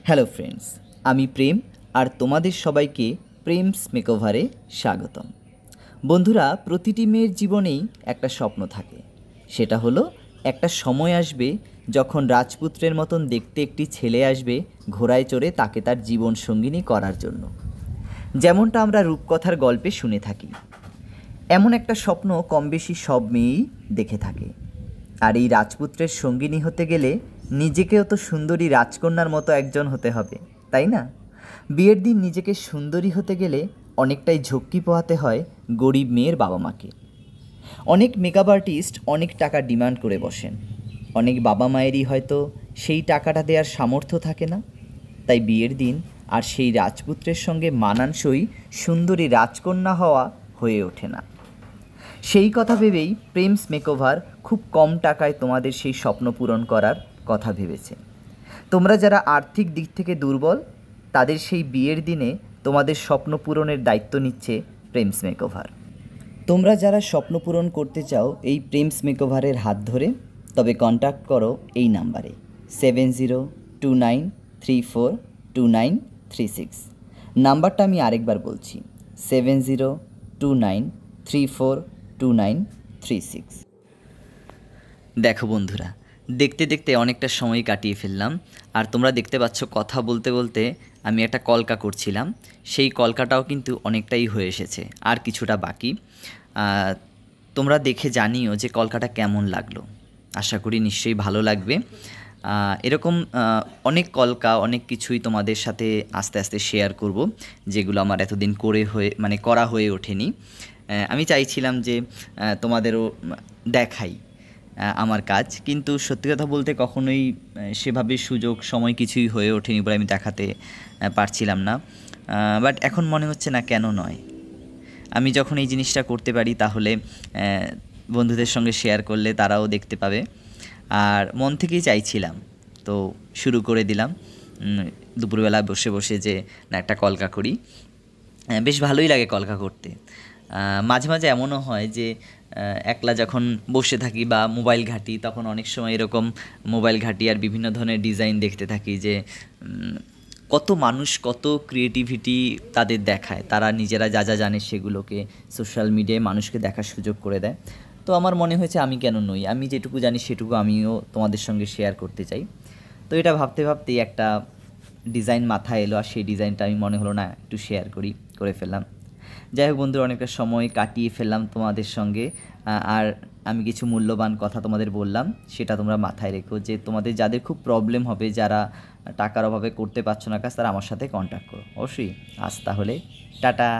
Hello friends, আমি প্রেম আর তোমাদের সবাইকে প্রেমস মেকওভারে স্বাগতম। বন্ধুরা, প্রতিটি মেয়ের জীবনেই একটা স্বপ্ন থাকে। সেটা হলো একটা সময় আসবে যখন রাজপুত্রের মতন দেখতে একটি ছেলে আসবে ঘোড়ায় চড়ে তাকে তার জীবন সঙ্গিনী করার জন্য, যেমনটা আমরা রূপকথার গল্পে শুনে থাকি। এমন একটা স্বপ্ন কম বেশি সব মেয়েই দেখে থাকে। আর এই রাজপুত্রের সঙ্গিনী হতে গেলে নিজেকেও তো সুন্দরী রাজকন্যার মতো একজন হতে হবে, তাই না? বিয়ের দিন নিজেকে সুন্দরী হতে গেলে অনেকটাই ঝক্কি পোহাতে হয় গরিব মেয়ের বাবা মাকে। অনেক মেকআপ আর্টিস্ট অনেক টাকা ডিমান্ড করে বসেন। অনেক বাবা মায়েরই হয়তো সেই টাকাটা দেওয়ার সামর্থ্য থাকে না। তাই বিয়ের দিন আর সেই রাজপুত্রের সঙ্গে মানানসই সুন্দরী রাজকন্যা হওয়া হয়ে ওঠে না। সেই কথা ভেবেই প্রেমস মেকওভার খুব কম টাকায় তোমাদের সেই স্বপ্ন পূরণ করার কথা ভেবেছে। তোমরা যারা আর্থিক দিক থেকে দুর্বল, তাদের সেই বিয়ের দিনে তোমাদের স্বপ্ন পূরণের দায়িত্ব নিচ্ছে প্রেমস মেকওভার। তোমরা যারা স্বপ্ন পূরণ করতে চাও এই প্রেমস মেকওভারের হাত ধরে, তবে কন্ট্যাক্ট করো এই নাম্বারে 7029342936। নাম্বারটা আমি আরেকবার বলছি, 7029342936। দেখো বন্ধুরা, দেখতে দেখতে অনেকটা সময় কাটিয়ে ফেললাম, আর তোমরা দেখতে পাচ্ছ কথা বলতে বলতে আমি একটা কলকা করছিলাম। সেই কলকাটাও কিন্তু অনেকটাই হয়ে এসেছে, আর কিছুটা বাকি। তোমরা দেখে জানিও যে কলকাটা কেমন লাগলো। আশা করি নিশ্চয়ই ভালো লাগবে। এরকম অনেক কলকা, অনেক কিছুই তোমাদের সাথে আস্তে আস্তে শেয়ার করব, যেগুলো আমার এতদিন করা হয়ে ওঠেনি। আমি চাইছিলাম যে তোমাদেরও দেখাই আমার কাজ, কিন্তু সত্যি কথা বলতে কখনোই সেভাবে সুযোগ সময় কিছুই হয়ে ওঠেনি বলে আমি দেখাতে পারছিলাম না। বাট এখন মনে হচ্ছে না, কেন নয়, আমি যখন এই জিনিসটা করতে পারি তাহলে বন্ধুদের সঙ্গে শেয়ার করলে তারাও দেখতে পাবে। আর মন থেকেই চাইছিলাম, তো শুরু করে দিলাম দুপুরবেলা বসে বসে যে না একটা কলকা করি। বেশ ভালোই লাগে কলকা করতে। মাঝে মাঝে এমনও হয় যে একলা যখন বসে থাকি বা মোবাইল ঘাঁটি, তখন অনেক সময় এরকম মোবাইল ঘাঁটি আর বিভিন্ন ধরনের ডিজাইন দেখতে থাকি যে কত মানুষ কত ক্রিয়েটিভিটি তাদের দেখায়। তারা নিজেরা যা যা জানে সেগুলোকে সোশ্যাল মিডিয়ায় মানুষকে দেখার সুযোগ করে দেয়। তো আমার মনে হয়েছে আমি কেন নই, আমি যেটুকু জানি সেটুকু আমিও তোমাদের সঙ্গে শেয়ার করতে চাই। তো এটা ভাবতে ভাবতেই একটা ডিজাইন মাথায় এলো, আর সেই ডিজাইনটা আমি মনে হলো না একটু শেয়ার করে ফেললাম। যাই হোক বন্ধুরা, অনেকটা সময় কাটিয়ে ফেললাম তোমাদের সঙ্গে। আর আমি কিছু মূল্যবান কথা তোমাদের বললাম, সেটা তোমরা মাথায় রেখো যে তোমাদের যাদের খুব প্রবলেম হবে, যারা টাকার অভাবে করতে পারছো না কাজ, তারা আমার সাথে কন্ট্যাক্ট করো অবশ্যই। আজ তাহলে টাটা।